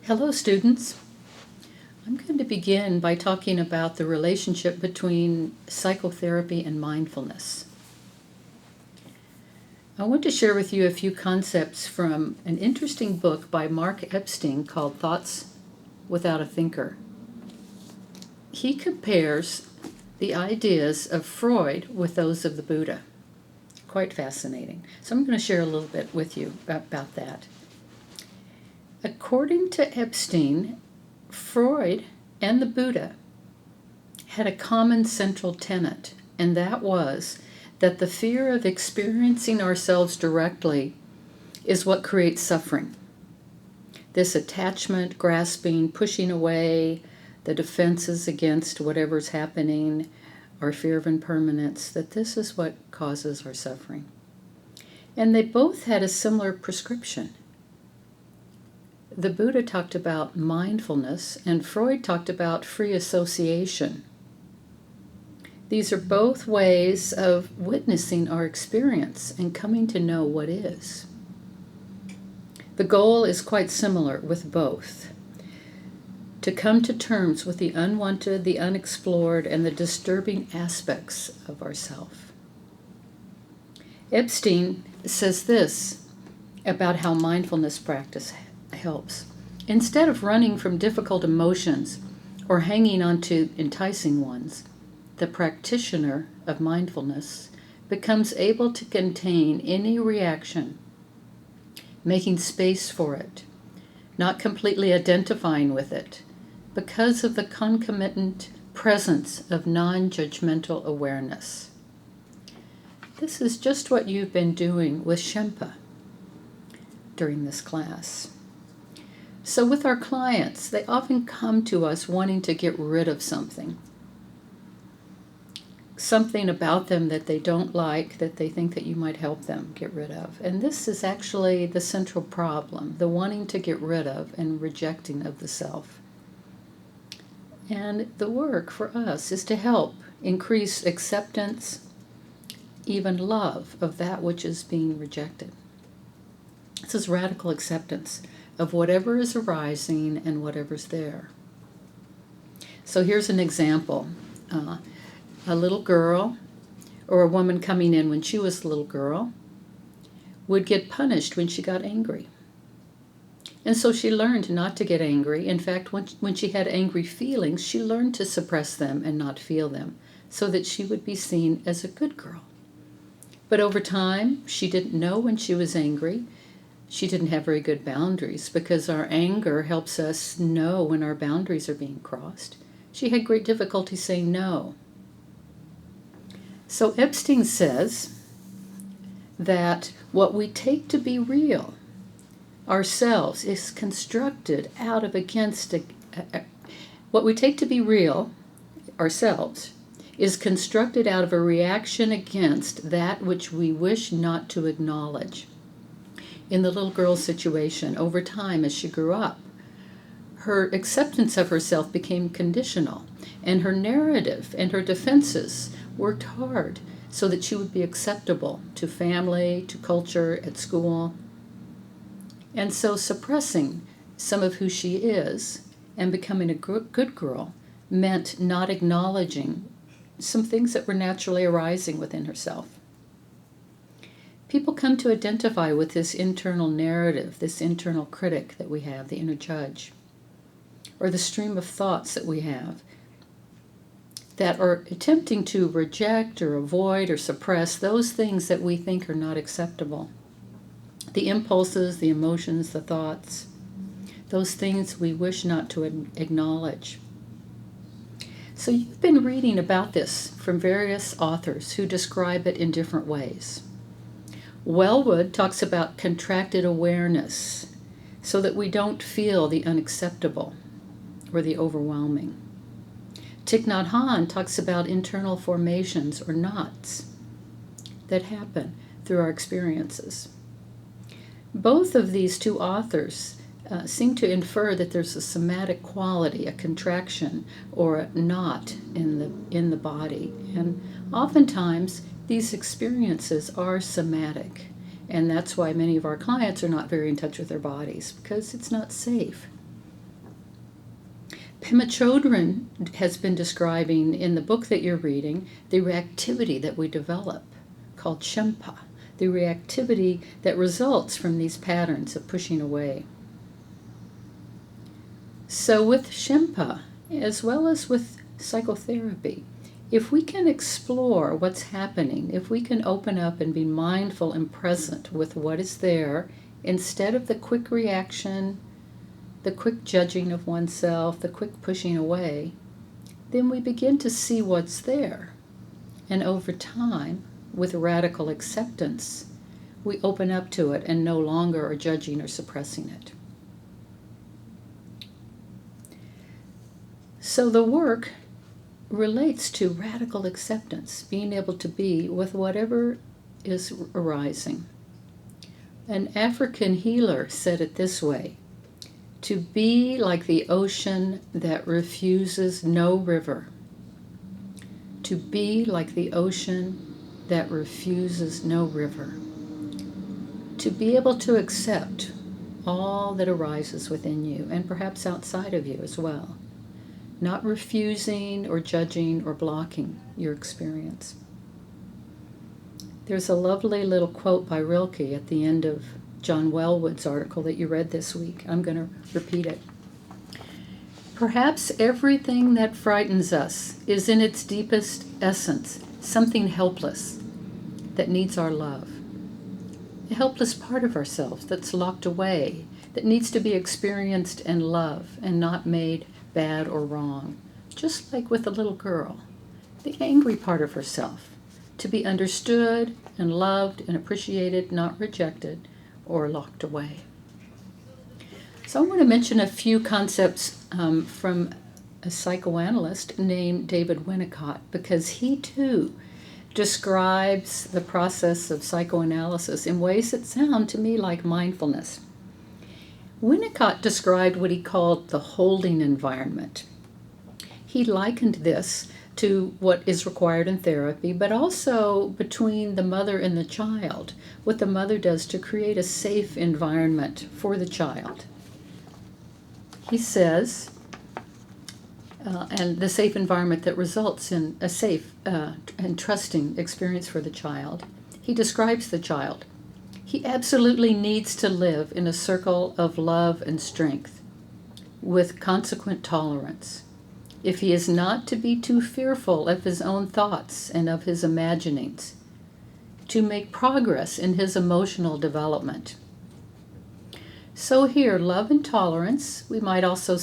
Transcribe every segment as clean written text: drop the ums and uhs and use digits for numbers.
Hello, students. I'm going to begin by talking about the relationship between psychotherapy and mindfulness. I want to share with you a few concepts from an interesting book by Mark Epstein called Thoughts Without a Thinker. He compares the ideas of Freud with those of the Buddha. Quite fascinating. So I'm going to share a little bit with you about that. According to Epstein, Freud and the Buddha had a common central tenet, and that was that the fear of experiencing ourselves directly is what creates suffering. This attachment, grasping, pushing away, the defenses against whatever's happening, our fear of impermanence, that this is what causes our suffering. And they both had a similar prescription. The Buddha talked about mindfulness, and Freud talked about free association. These are both ways of witnessing our experience and coming to know what is. The goal is quite similar with both: to come to terms with the unwanted, the unexplored, and the disturbing aspects of ourself. Epstein says this about how mindfulness practice helps. Instead of running from difficult emotions or hanging on to enticing ones, the practitioner of mindfulness becomes able to contain any reaction, making space for it, not completely identifying with it, because of the concomitant presence of non-judgmental awareness. This is just what you've been doing with Shempa during this class. So with our clients, they often come to us wanting to get rid of something about them that they don't like, that they think that you might help them get rid of. And this is actually the central problem, the wanting to get rid of and rejecting of the self. And the work for us is to help increase acceptance, even love of that which is being rejected. This is radical acceptance of whatever is arising and whatever's there. So here's an example. A little girl or a woman coming in when she was a little girl would get punished when she got angry. And so she learned not to get angry. In fact, when she had angry feelings, she learned to suppress them and not feel them so that she would be seen as a good girl. But over time, she didn't know when she was angry. She didn't have very good boundaries because our anger helps us know when our boundaries are being crossed. She had great difficulty saying no. So Epstein says that what we take to be real, ourselves, is constructed out of what we take to be real, ourselves, is constructed out of a reaction against that which we wish not to acknowledge. In the little girl's situation, over time as she grew up, her acceptance of herself became conditional, and her narrative and her defenses worked hard so that she would be acceptable to family, to culture, at school. And so suppressing some of who she is and becoming a good girl meant not acknowledging some things that were naturally arising within herself. People come to identify with this internal narrative, this internal critic that we have, the inner judge, or the stream of thoughts that we have that are attempting to reject or avoid or suppress those things that we think are not acceptable. The impulses, the emotions, the thoughts, those things we wish not to acknowledge. So you've been reading about this from various authors who describe it in different ways. Wellwood talks about contracted awareness so that we don't feel the unacceptable or the overwhelming. Thich Nhat Hanh talks about internal formations or knots that happen through our experiences. Both of these two authors seem to infer that there's a somatic quality, a contraction or a knot in the body. And oftentimes these experiences are somatic. And that's why many of our clients are not very in touch with their bodies, because it's not safe. Pema Chodron has been describing in the book that you're reading the reactivity that we develop, called Shempa, the reactivity that results from these patterns of pushing away. So with Shempa, as well as with psychotherapy, if we can explore what's happening, if we can open up and be mindful and present with what is there, instead of the quick reaction, the quick judging of oneself, the quick pushing away, then we begin to see what's there. And over time, with radical acceptance, we open up to it and no longer are judging or suppressing it. So the work relates to radical acceptance, being able to be with whatever is arising. An African healer said it this way: to be like the ocean that refuses no river. To be like the ocean that refuses no river. To be able to accept all that arises within you, and perhaps outside of you as well. Not refusing or judging or blocking your experience. There's a lovely little quote by Rilke at the end of John Wellwood's article that you read this week. I'm going to repeat it. Perhaps everything that frightens us is in its deepest essence something helpless that needs our love. A helpless part of ourselves that's locked away, that needs to be experienced and loved and not made bad or wrong. Just like with the little girl, the angry part of herself, to be understood and loved and appreciated, not rejected or locked away. So I want to mention a few concepts from a psychoanalyst named David Winnicott, because he too describes the process of psychoanalysis in ways that sound to me like mindfulness. Winnicott described what he called the holding environment. He likened this to what is required in therapy, but also between the mother and the child, what the mother does to create a safe environment for the child. He says, and the safe environment that results in a safe and trusting experience for the child. He describes the child. He absolutely needs to live in a circle of love and strength with consequent tolerance. If he is not to be too fearful of his own thoughts and of his imaginings, to make progress in his emotional development. So here, love and tolerance, we might also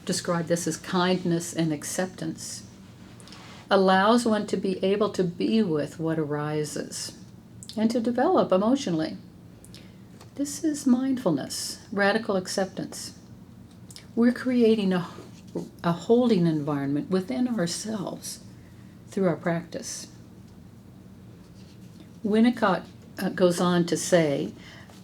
describe this as kindness and acceptance, allows one to be able to be with what arises and to develop emotionally. This is mindfulness, radical acceptance. We're creating a holding environment within ourselves through our practice. Winnicott goes on to say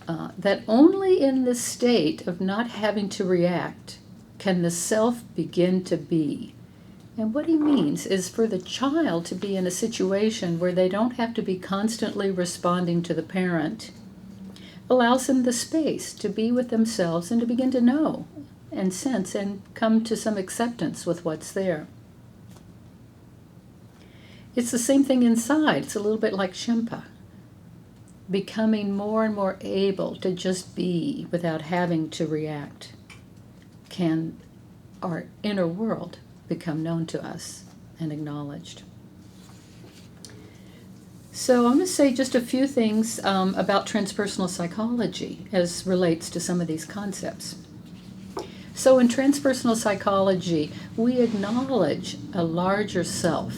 that only in this state of not having to react can the self begin to be. And what he means is for the child to be in a situation where they don't have to be constantly responding to the parent, allows them the space to be with themselves and to begin to know and sense and come to some acceptance with what's there. It's the same thing inside. It's a little bit like Shempa, becoming more and more able to just be without having to react. Can our inner world become known to us and acknowledged? So I'm going to say just a few things about transpersonal psychology as relates to some of these concepts. So in transpersonal psychology, we acknowledge a larger self,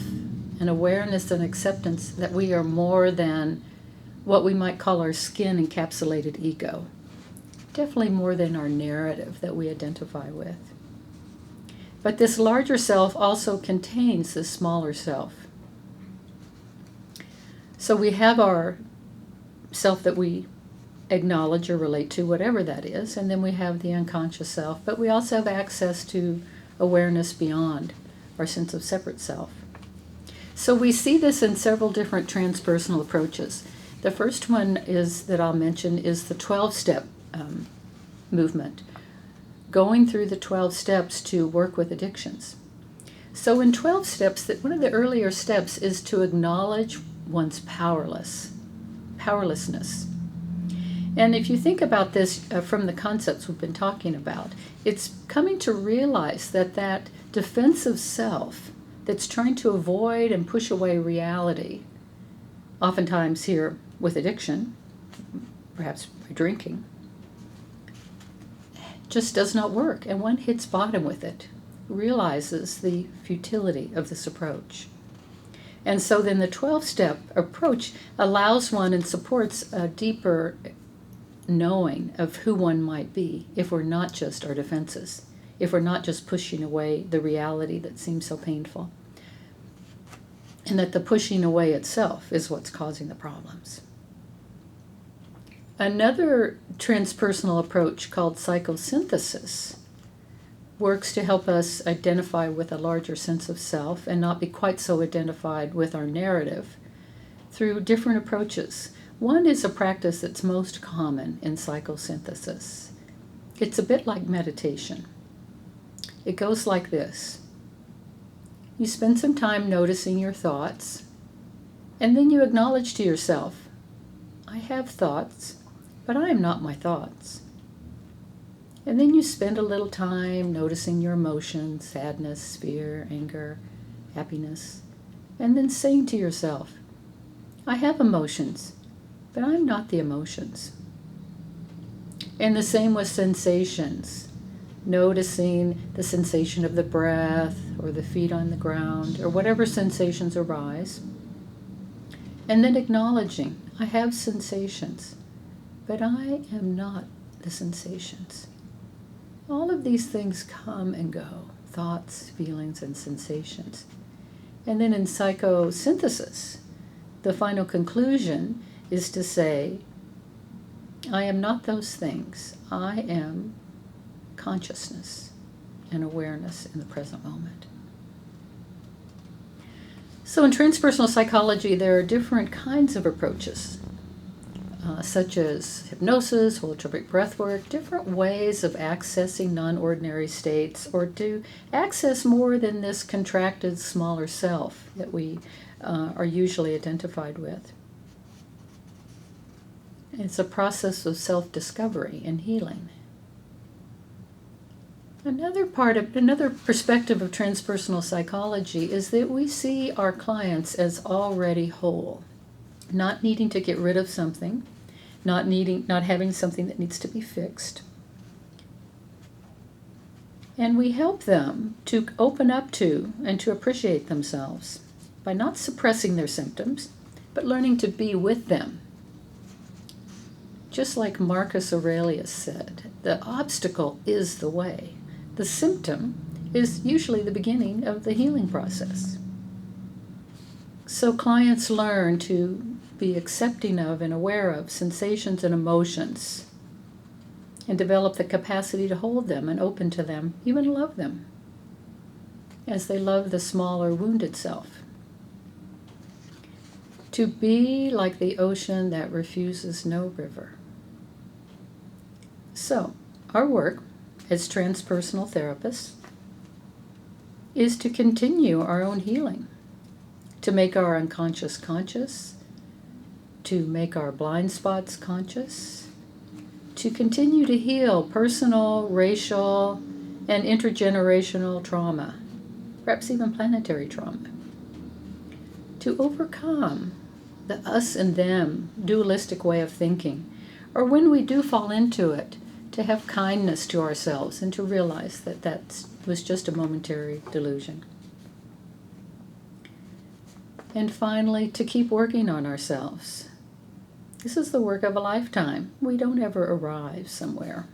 an awareness and acceptance that we are more than what we might call our skin-encapsulated ego. Definitely more than our narrative that we identify with. But this larger self also contains this smaller self. So we have our self that we acknowledge or relate to, whatever that is, and then we have the unconscious self, but we also have access to awareness beyond our sense of separate self. So we see this in several different transpersonal approaches. The first one is that I'll mention is the 12-step movement, going through the 12 steps to work with addictions. So in 12 steps, that one of the earlier steps is to acknowledge one's powerlessness. And if you think about this from the concepts we've been talking about, it's coming to realize that that defensive self that's trying to avoid and push away reality, oftentimes here with addiction, perhaps by drinking, just does not work. And one hits bottom with it, realizes the futility of this approach. And so then the 12-step approach allows one and supports a deeper knowing of who one might be if we're not just our defenses, if we're not just pushing away the reality that seems so painful, and that the pushing away itself is what's causing the problems. Another transpersonal approach called psychosynthesis works to help us identify with a larger sense of self and not be quite so identified with our narrative through different approaches. One is a practice that's most common in psychosynthesis. It's a bit like meditation. It goes like this. You spend some time noticing your thoughts, and then you acknowledge to yourself, I have thoughts, but I am not my thoughts. And then you spend a little time noticing your emotions, sadness, fear, anger, happiness, and then saying to yourself, I have emotions, but I'm not the emotions. And the same with sensations, noticing the sensation of the breath or the feet on the ground or whatever sensations arise, and then acknowledging, I have sensations, but I am not the sensations. All of these things come and go, thoughts, feelings, and sensations. And then in psychosynthesis, the final conclusion is to say, I am not those things. I am consciousness and awareness in the present moment. So in transpersonal psychology, there are different kinds of approaches, such as hypnosis, holotropic breathwork, different ways of accessing non-ordinary states or to access more than this contracted, smaller self that we are usually identified with. It's a process of self-discovery and healing. Another perspective of transpersonal psychology is that we see our clients as already whole, not needing to get rid of something, not having something that needs to be fixed. And we help them to open up to and to appreciate themselves by not suppressing their symptoms, but learning to be with them. Just like Marcus Aurelius said, the obstacle is the way. The symptom is usually the beginning of the healing process. So clients learn to be accepting of and aware of sensations and emotions and develop the capacity to hold them and open to them, even love them, as they love the smaller wounded self. To be like the ocean that refuses no river. So, our work as transpersonal therapists is to continue our own healing, to make our unconscious conscious, to make our blind spots conscious, to continue to heal personal, racial, and intergenerational trauma, perhaps even planetary trauma, to overcome the us and them dualistic way of thinking, or when we do fall into it, to have kindness to ourselves and to realize that that was just a momentary delusion. And finally, to keep working on ourselves. This is the work of a lifetime. We don't ever arrive somewhere.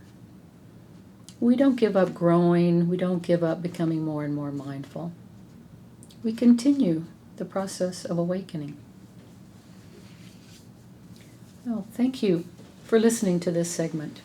We don't give up growing. We don't give up becoming more and more mindful. We continue the process of awakening. Well, thank you for listening to this segment.